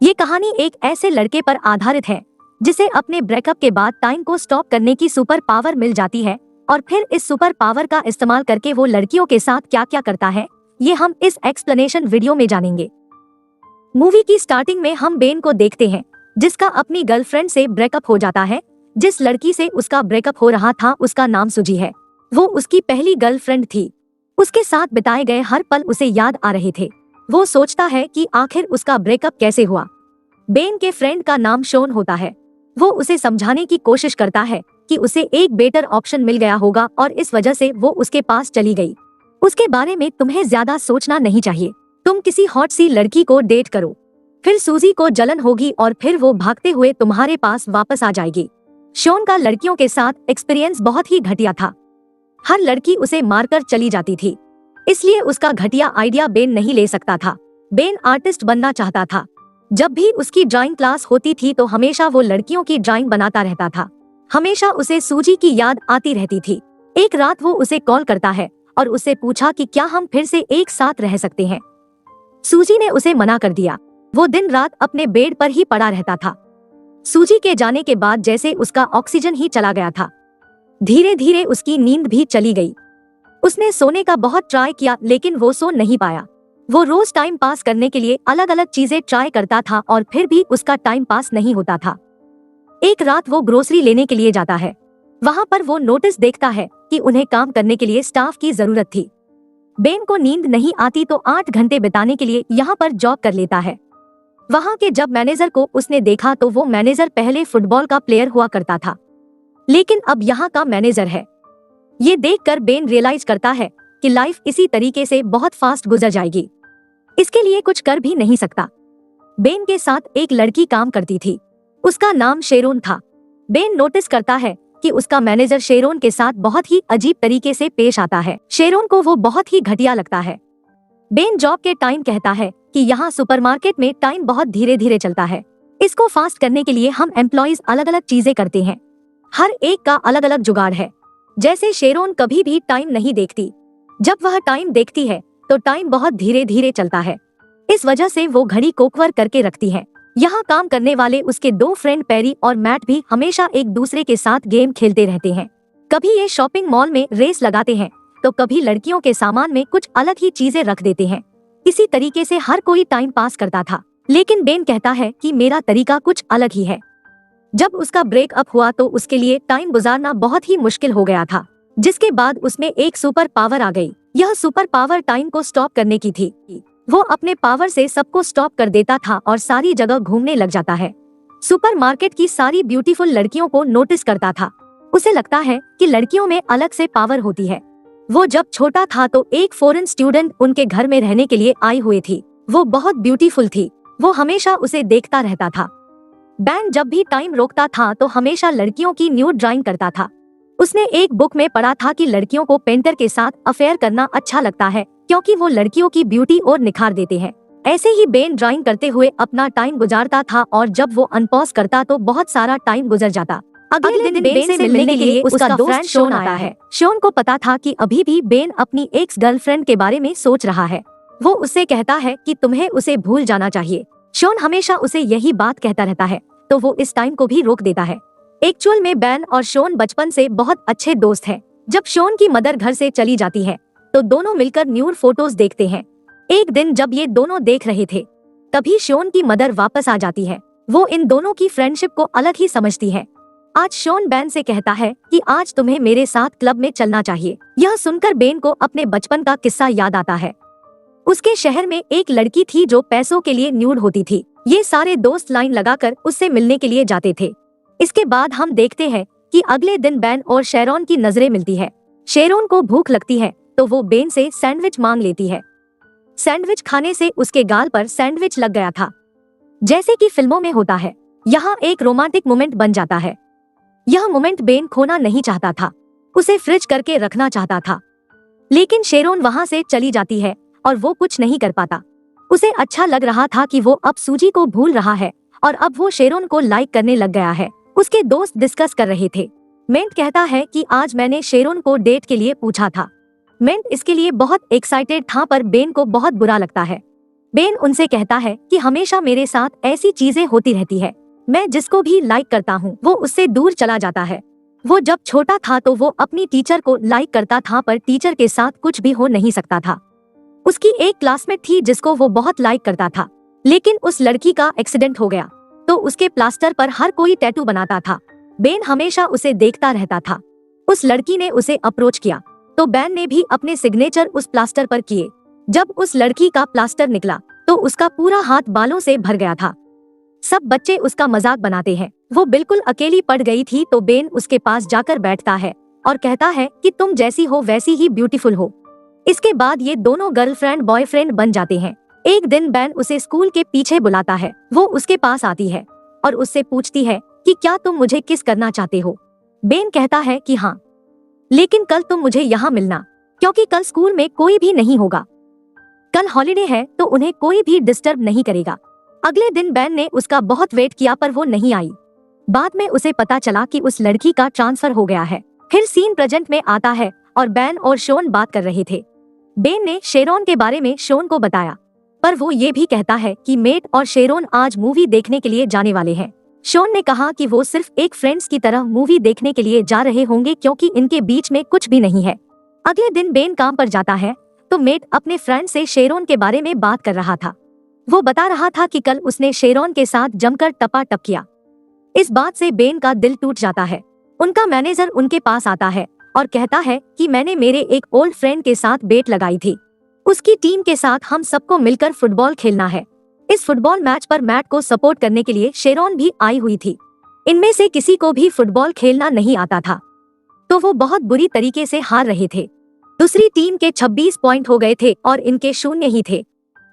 ये कहानी एक ऐसे लड़के पर आधारित है जिसे अपने ब्रेकअप के बाद टाइम को स्टॉप करने की सुपर पावर मिल जाती है और फिर इस सुपर पावर का इस्तेमाल करके वो लड़कियों के साथ क्या क्या करता है, ये हम इस एक्सप्लेनेशन वीडियो में जानेंगे। मूवी की स्टार्टिंग में हम बेन को देखते हैं जिसका अपनी गर्लफ्रेंड से ब्रेकअप हो जाता है। जिस लड़की से उसका ब्रेकअप हो रहा था उसका नाम सूजी है। वो उसकी पहली गर्लफ्रेंड थी। उसके साथ बिताए गए हर पल उसे याद आ रहे थे। वो सोचता है कि आखिर उसका ब्रेकअप कैसे हुआ। बेन के फ्रेंड का नाम शॉन होता है। वो उसे समझाने की कोशिश करता है कि उसे एक बेटर ऑप्शन मिल गया होगा और इस वजह से वो उसके पास चली गई। उसके बारे में तुम्हें ज्यादा सोचना नहीं चाहिए। तुम किसी हॉट सी लड़की को डेट करो, फिर सूजी को जलन होगी और फिर वो भागते हुए तुम्हारे पास वापस आ जाएगी। शॉन का लड़कियों के साथ एक्सपीरियंस बहुत ही घटिया था। हर लड़की उसे मारकर चली जाती थी, इसलिए उसका घटिया आइडिया बेन नहीं ले सकता था। बेन आर्टिस्ट बनना चाहता था। जब भी उसकी ड्राइंग क्लास होती थी तो हमेशा वो लड़कियों की ड्राइंग बनाता रहता था। हमेशा उसे सूजी की याद आती रहती थी। एक रात वो उसे कॉल करता है और उससे पूछा कि क्या हम फिर से एक साथ रह सकते हैं। सूजी ने उसे मना कर दिया। वो दिन रात अपने बेड पर ही पड़ा रहता था। सूजी के जाने के बाद जैसे उसका ऑक्सीजन ही चला गया था। धीरे धीरे उसकी नींद भी चली गई। उसने सोने का बहुत ट्राई किया लेकिन वो सो नहीं पाया। वो रोज टाइम पास करने के लिए अलग अलग चीजें ट्राई करता था और फिर भी उसका टाइम पास नहीं होता था। एक रात वो ग्रोसरी लेने के लिए जाता है। वहाँ पर वो नोटिस देखता है कि उन्हें काम करने के लिए स्टाफ की जरूरत थी। बेन को नींद नहीं आती तो 8 घंटे बिताने के लिए यहाँ पर जॉब कर लेता है। वहाँ के जब मैनेजर को उसने देखा तो वो मैनेजर पहले फुटबॉल का प्लेयर हुआ करता था, लेकिन अब यहाँ का मैनेजर है। ये देखकर बेन रियलाइज करता है कि लाइफ इसी तरीके से बहुत फास्ट गुजर जाएगी। इसके लिए कुछ कर भी नहीं सकता। बेन के साथ एक लड़की काम करती थी। उसका नाम शेरोन था। बेन नोटिस करता है कि उसका मैनेजर शेरोन के साथ बहुत ही अजीब तरीके से पेश आता है। शेरोन को वो बहुत ही घटिया लगता है। बेन जॉब के टाइम कहता है कि यहाँ सुपरमार्केट में टाइम बहुत धीरे धीरे चलता है। इसको फास्ट करने के लिए हम एम्प्लॉइज अलग अलग चीजें करते हैं। हर एक का अलग अलग जुगाड़ है। जैसे शेरोन कभी भी टाइम नहीं देखती। जब वह टाइम देखती है तो टाइम बहुत धीरे धीरे चलता है। इस वजह से वो घड़ी को कवर करके रखती है। यहाँ काम करने वाले उसके 2 फ्रेंड पेरी और मैट भी हमेशा एक दूसरे के साथ गेम खेलते रहते हैं। कभी ये शॉपिंग मॉल में रेस लगाते हैं तो कभी लड़कियों के सामान में कुछ अलग ही चीजें रख देते हैं। इसी तरीके से हर कोई टाइम पास करता था, लेकिन बेन कहता है कि मेरा तरीका कुछ अलग ही है। जब उसका ब्रेकअप हुआ तो उसके लिए टाइम गुजारना बहुत ही मुश्किल हो गया था, जिसके बाद उसमें एक सुपर पावर आ गई। यह सुपर पावर टाइम को स्टॉप करने की थी। वो अपने पावर से सबको स्टॉप कर देता था और सारी जगह घूमने लग जाता है। सुपरमार्केट की सारी ब्यूटीफुल लड़कियों को नोटिस करता था। उसे लगता है कि लड़कियों में अलग से पावर होती है। वो जब छोटा था तो एक फॉरेन स्टूडेंट उनके घर में रहने के लिए आई हुई थी। वो बहुत ब्यूटीफुल थी। वो हमेशा उसे देखता रहता था। बेन जब भी टाइम रोकता था तो हमेशा लड़कियों की न्यूड ड्राइंग करता था। उसने एक बुक में पढ़ा था कि लड़कियों को पेंटर के साथ अफेयर करना अच्छा लगता है क्योंकि वो लड़कियों की ब्यूटी और निखार देते हैं। ऐसे ही बेन ड्राइंग करते हुए अपना टाइम गुजारता था और जब वो अनपॉज करता तो बहुत सारा टाइम गुजर जाता। अगले दिन बेन से मिलने के लिए उसका दोस्त शॉन आता है। शॉन को पता था कि अभी भी बेन अपनी एक्स गर्लफ्रेंड के बारे में सोच रहा है। वो उससे कहता है कि तुम्हें उसे भूल जाना चाहिए। शॉन हमेशा उसे यही बात कहता रहता है तो वो इस टाइम को भी रोक देता है। एक्चुअल में बेन और शॉन बचपन से बहुत अच्छे दोस्त हैं। जब शॉन की मदर घर से चली जाती है तो दोनों मिलकर न्यूड फोटोज देखते हैं। एक दिन जब ये दोनों देख रहे थे तभी शॉन की मदर वापस आ जाती है। वो इन दोनों की फ्रेंडशिप को अलग ही समझती है। आज शॉन बेन से कहता है कि आज तुम्हें मेरे साथ क्लब में चलना चाहिए। यह सुनकर बेन को अपने बचपन का किस्सा याद आता है। उसके शहर में एक लड़की थी जो पैसों के लिए न्यूड होती थी। ये सारे दोस्त लाइन लगाकर उससे मिलने के लिए जाते थे। इसके बाद हम देखते हैं कि अगले दिन बेन और शेरोन की नजरें मिलती है। शेरोन को भूख लगती है तो वो बेन से सैंडविच मांग लेती है। सैंडविच खाने से उसके गाल पर सैंडविच लग गया था। जैसे कि फिल्मों में होता है, यहाँ एक रोमांटिक मोमेंट बन जाता है। यह मोमेंट बेन खोना नहीं चाहता था। उसे फ्रिज करके रखना चाहता था, लेकिन शेरोन वहाँ से चली जाती है और वो कुछ नहीं कर पाता। उसे अच्छा लग रहा था कि वो अब सूजी को भूल रहा है और अब वो शेरोन को लाइक करने लग गया है। उसके दोस्त डिस्कस कर रहे थे। मेंट कहता है कि आज मैंने शेरोन को डेट के लिए पूछा था। मेंट इसके लिए बहुत एक्साइटेड था पर बेन को बहुत बुरा लगता है। बेन उनसे कहता है कि हमेशा मेरे साथ ऐसी चीजें होती रहती है, मैं जिसको भी लाइक करता हूँ वो उससे दूर चला जाता है। वो जब छोटा था तो वो अपनी टीचर को लाइक करता था, पर टीचर के साथ कुछ भी हो नहीं सकता था। उसकी एक क्लासमेट थी जिसको वो बहुत लाइक करता था, लेकिन उस लड़की का एक्सीडेंट हो गया तो उसके प्लास्टर पर हर कोई टैटू बनाता था। बेन हमेशा उसे देखता रहता था। उस लड़की ने उसे अप्रोच किया तो बेन ने भी अपने सिग्नेचर उस प्लास्टर पर किए। जब उस लड़की का प्लास्टर निकला तो उसका पूरा हाथ बालों से भर गया था। सब बच्चे उसका मजाक बनाते हैं। वो बिल्कुल अकेली पड़ गई थी तो बेन उसके पास जाकर बैठता है और कहता है कि तुम जैसी हो वैसी ही ब्यूटीफुल हो। इसके बाद ये दोनों गर्लफ्रेंड बॉयफ्रेंड बन जाते हैं। एक दिन बेन उसे स्कूल के पीछे बुलाता है। वो उसके पास आती है और उससे पूछती है कि क्या तुम मुझे किस करना चाहते हो। बेन कहता है कि हाँ, लेकिन कल तुम मुझे यहाँ मिलना, क्योंकि कल स्कूल में कोई भी नहीं होगा। कल हॉलिडे है तो उन्हें कोई भी डिस्टर्ब नहीं करेगा। अगले दिन बेन ने उसका बहुत वेट किया पर वो नहीं आई। बाद में उसे पता चला कि उस लड़की का ट्रांसफर हो गया है। फिर सीन प्रेजेंट में आता है और बेन और शोन बात कर रहे थे। बेन ने शेरोन के बारे में शोन को बताया, पर वो ये भी कहता है कि मेट और शेरोन आज मूवी देखने के लिए जाने वाले हैं। शोन ने कहा कि वो सिर्फ एक फ्रेंड्स की तरह मूवी देखने के लिए जा रहे होंगे क्योंकि इनके बीच में कुछ भी नहीं है। अगले दिन बेन काम पर जाता है तो मेट अपने फ्रेंड से शेरोन के बारे में बात कर रहा था। वो बता रहा था कि कल उसने शेरोन के साथ जमकर टपाटप किया। इस बात से बेन का दिल टूट जाता है। उनका मैनेजर उनके पास आता है और कहता है कि मैंने मेरे एक ओल्ड फ्रेंड के साथ बेट लगाई थी। उसकी टीम के साथ हम सबको मिलकर फुटबॉल खेलना है। इस फुटबॉल मैच पर मैट को सपोर्ट करने के लिए शेरोन भी आई हुई थी। इनमें से किसी को भी फुटबॉल खेलना नहीं आता था, तो वो बहुत बुरी तरीके से हार रहे थे। दूसरी टीम के 26 पॉइंट हो गए थे और इनके 0 ही थे।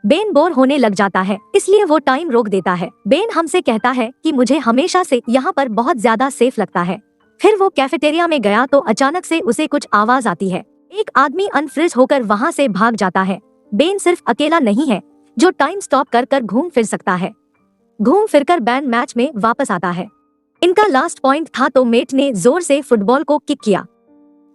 बेन बोर होने लग जाता है, इसलिए वो टाइम रोक देता है। बेन हमसे कहता है कि मुझे हमेशा से यहाँ पर बहुत ज्यादा सेफ लगता है। फिर वो कैफेटेरिया में गया तो अचानक से उसे कुछ आवाज आती है। एक आदमी अनफ्रीज होकर वहाँ से भाग जाता है। बेन सिर्फ अकेला नहीं है जो टाइम स्टॉप कर कर घूम फिर सकता है। घूम फिरकर बेन मैच में वापस आता है। इनका लास्ट पॉइंट था तो मेट ने जोर से फुटबॉल को किक किया,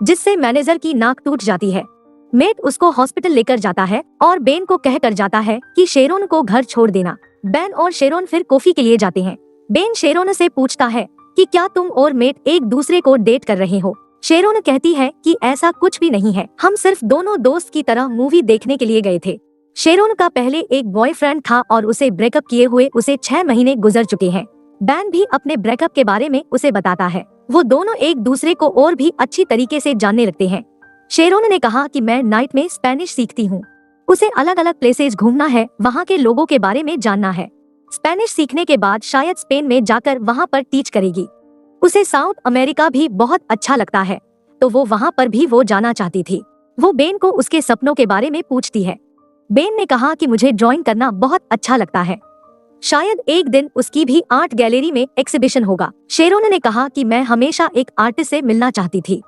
जिससे मैनेजर की नाक टूट जाती है। मेट उसको हॉस्पिटल लेकर जाता है और बेन को कह कर जाता है कि शेरोन को घर छोड़ देना। बेन और शेरोन फिर कॉफी के लिए जाते हैं। बेन शेरोन से पूछता है कि क्या तुम और मेट एक दूसरे को डेट कर रहे हो। शेरोन कहती है कि ऐसा कुछ भी नहीं है, हम सिर्फ दोनों दोस्त की तरह मूवी देखने के लिए गए थे। शेरोन का पहले एक बॉयफ्रेंड था और उसे ब्रेकअप किए हुए उसे 6 महीने गुजर चुके हैं। बेन भी अपने ब्रेकअप के बारे में उसे बताता है। वो दोनों एक दूसरे को और भी अच्छी तरीके से जानने लगते हैं। शेरोन ने कहा कि मैं नाइट में स्पेनिश सीखती हूँ। उसे अलग अलग प्लेसेस घूमना है, वहाँ के लोगों के बारे में जानना है। स्पेनिश सीखने के बाद शायद स्पेन में जाकर वहाँ पर टीच करेगी। उसे साउथ अमेरिका भी बहुत अच्छा लगता है, तो वो वहाँ पर भी वो जाना चाहती थी। वो बेन को उसके सपनों के बारे में पूछती है। बेन ने कहा कि मुझे ड्राइंग करना बहुत अच्छा लगता है, शायद एक दिन उसकी भी आर्ट गैलरी में एग्जीबिशन होगा। शेरोन ने कहा कि मैं हमेशा एक आर्टिस्ट से मिलना चाहती थी,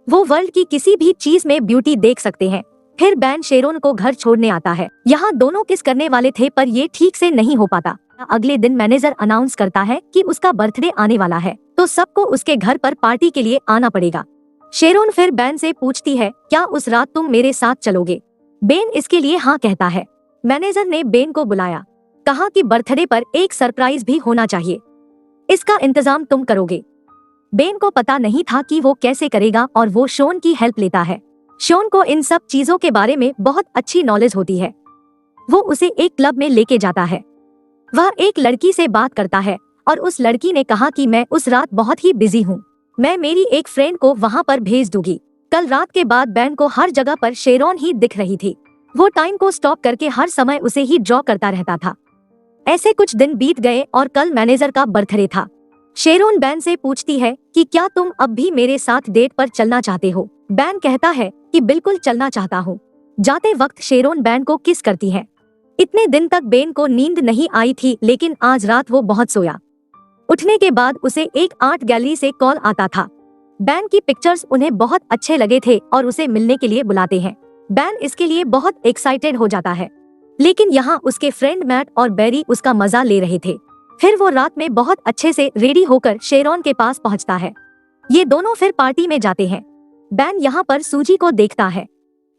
वो वर्ल्ड की किसी भी चीज में ब्यूटी देख सकते हैं। फिर बेन शेरोन को घर छोड़ने आता है। यहाँ दोनों किस करने वाले थे पर ये ठीक से नहीं हो पाता। अगले दिन मैनेजर अनाउंस करता है कि उसका बर्थडे आने वाला है, तो सबको उसके घर पर पार्टी के लिए आना पड़ेगा। शेरोन फिर बेन से पूछती है, क्या उस रात तुम मेरे साथ चलोगे। बेन इसके लिए हाँ कहता है। मैनेजर ने बेन को बुलाया, कहा कि बर्थडे पर एक सरप्राइज भी होना चाहिए, इसका इंतजाम तुम करोगे। बेन को पता नहीं था कि वो कैसे करेगा और वो शोन की हेल्प लेता है। शोन को इन सब चीजों के बारे में बहुत अच्छी नॉलेज होती है। वो उसे एक क्लब में लेके जाता है। वह एक लड़की से बात करता है और उस लड़की ने कहा कि मैं उस रात बहुत ही बिजी हूँ, मैं मेरी एक फ्रेंड को वहाँ पर भेज दूंगी। कल रात के बाद बेन को हर जगह पर शेरोन ही दिख रही थी। वो टाइम को स्टॉप करके हर समय उसे ही ड्रॉ करता रहता था। ऐसे कुछ दिन बीत गए और कल मैनेजर का बर्थडे था। शेरोन बेन से पूछती है कि क्या तुम अब भी मेरे साथ डेट पर चलना चाहते हो। बेन कहता है कि बिल्कुल चलना चाहता हूँ। जाते वक्त शेरोन बेन को किस करती है। इतने दिन तक बेन को नींद नहीं आई थी, लेकिन आज रात वो बहुत सोया। उठने के बाद उसे एक आर्ट गैलरी से कॉल आता था। बेन की पिक्चर्स उन्हें बहुत अच्छे लगे थे और उसे मिलने के लिए बुलाते हैं। बेन इसके लिए बहुत एक्साइटेड हो जाता है, लेकिन यहाँ उसके फ्रेंड मैट और बेरी उसका मजा ले रहे थे। फिर वो रात में बहुत अच्छे से रेडी होकर शेरोन के पास पहुँचता है। ये दोनों फिर पार्टी में जाते हैं। बेन यहाँ पर सूजी को देखता है।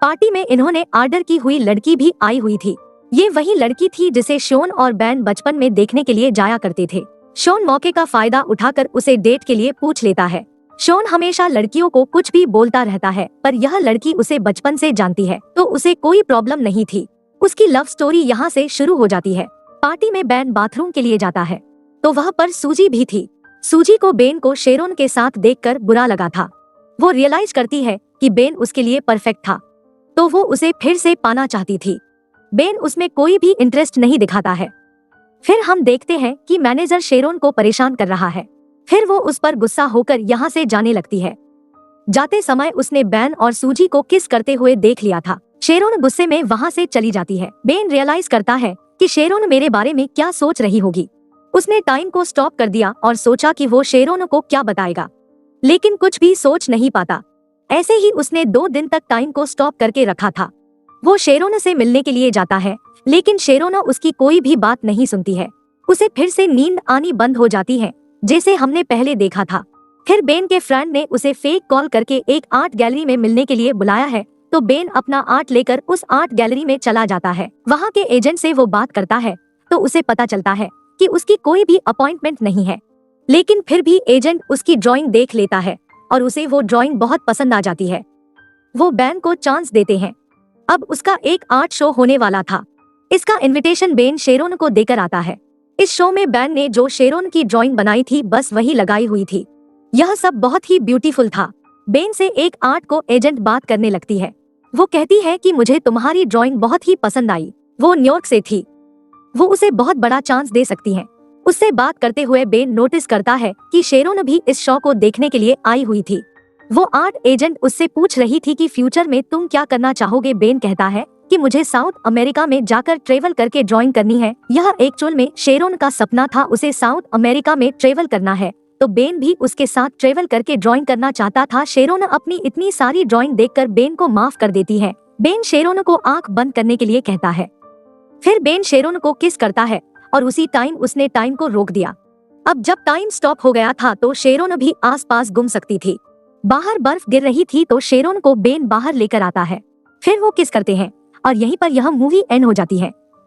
पार्टी में इन्होंने ऑर्डर की हुई लड़की भी आई हुई थी। ये वही लड़की थी जिसे शॉन और बैन बचपन में देखने के लिए जाया करते थे। शॉन मौके का फायदा उठाकर उसे डेट के लिए पूछ लेता है। शॉन हमेशा लड़कियों को कुछ भी बोलता रहता है, पर यह लड़की उसे बचपन से जानती है तो उसे कोई प्रॉब्लम नहीं थी। उसकी लव स्टोरी यहाँ से शुरू हो जाती है। पार्टी में बैन बाथरूम के लिए जाता है तो वह पर सूजी भी थी। सूजी को बेन को शेरोन के साथ देखकर बुरा लगा था। वो रियलाइज करती है कि बेन उसके लिए परफेक्ट था, तो वो उसे फिर से पाना चाहती थी। बेन उसमें कोई भी इंटरेस्ट नहीं दिखाता है। फिर हम देखते हैं कि मैनेजर शेरोन को परेशान कर रहा है। फिर वो उस पर गुस्सा होकर यहाँ से जाने लगती है। जाते समय उसने बैन और सूजी को किस करते हुए देख लिया था। शेरोन गुस्से में वहाँ से चली जाती है। बेन रियलाइज करता है कि शेरोन मेरे बारे में क्या सोच रही होगी। उसने टाइम को स्टॉप कर दिया और सोचा कि वो शेरोन को क्या बताएगा, लेकिन कुछ भी सोच नहीं पाता। ऐसे ही उसने 2 दिन तक टाइम को स्टॉप करके रखा था। वो शेरोन से मिलने के लिए जाता है, लेकिन शेरोन उसकी कोई भी बात नहीं सुनती है। उसे फिर से नींद आनी बंद हो जाती है, जैसे हमने पहले देखा था। फिर बेन के फ्रेंड ने उसे फेक कॉल करके एक आर्ट गैलरी में मिलने के लिए बुलाया है, तो बेन अपना आर्ट लेकर उस आर्ट गैलरी में चला जाता है। वहाँ के एजेंट से वो बात करता है तो उसे पता चलता है कि उसकी कोई भी अपॉइंटमेंट नहीं है, लेकिन फिर भी एजेंट उसकी ड्राइंग देख लेता है और उसे वो ड्राइंग बहुत पसंद आ जाती है। वो बेन को चांस देते हैं। अब उसका एक आर्ट शो होने वाला था। इसका इनविटेशन बेन शेरोन को देकर आता है। इस शो में बेन ने जो शेरोन की ड्राइंग बनाई थी बस वही लगाई हुई थी। यह सब बहुत ही ब्यूटीफुल था। बेन से एक आर्ट को एजेंट बात करने लगती है। वो कहती है कि मुझे तुम्हारी ड्राइंग बहुत ही पसंद आई। वो न्यूयॉर्क से थी, वो उसे बहुत बड़ा चांस दे सकती है। उससे बात करते हुए बेन नोटिस करता है कि शेरोन भी इस शो को देखने के लिए आई हुई थी। वो आर्ट एजेंट उससे पूछ रही थी कि फ्यूचर में तुम क्या करना चाहोगे। बेन कहता है कि मुझे साउथ अमेरिका में जाकर ट्रेवल करके ड्राइंग करनी है। यह एक्चुअल में शेरोन का सपना था, उसे साउथ अमेरिका में ट्रेवल करना है, तो बेन भी उसके साथ ट्रेवल करके ड्राइंग करना चाहता था। शेरोन अपनी इतनी सारी ड्राइंग देखकर बेन को माफ कर देती है। बेन शेरोन को आंख बंद करने के लिए कहता है। फिर बेन शेरोन को किस करता है और उसी टाइम उसने टाइम को रोक दिया। अब जब टाइम स्टॉप हो गया था तो शेरोन भी आसपास गुम सकती थी। बाहर बर्फ गिर रही थी तो शेरोन को बेन बाहर लेकर आता है। फिर वो किस करते हैं और यहीं पर यह मूवी एंड हो जाती है।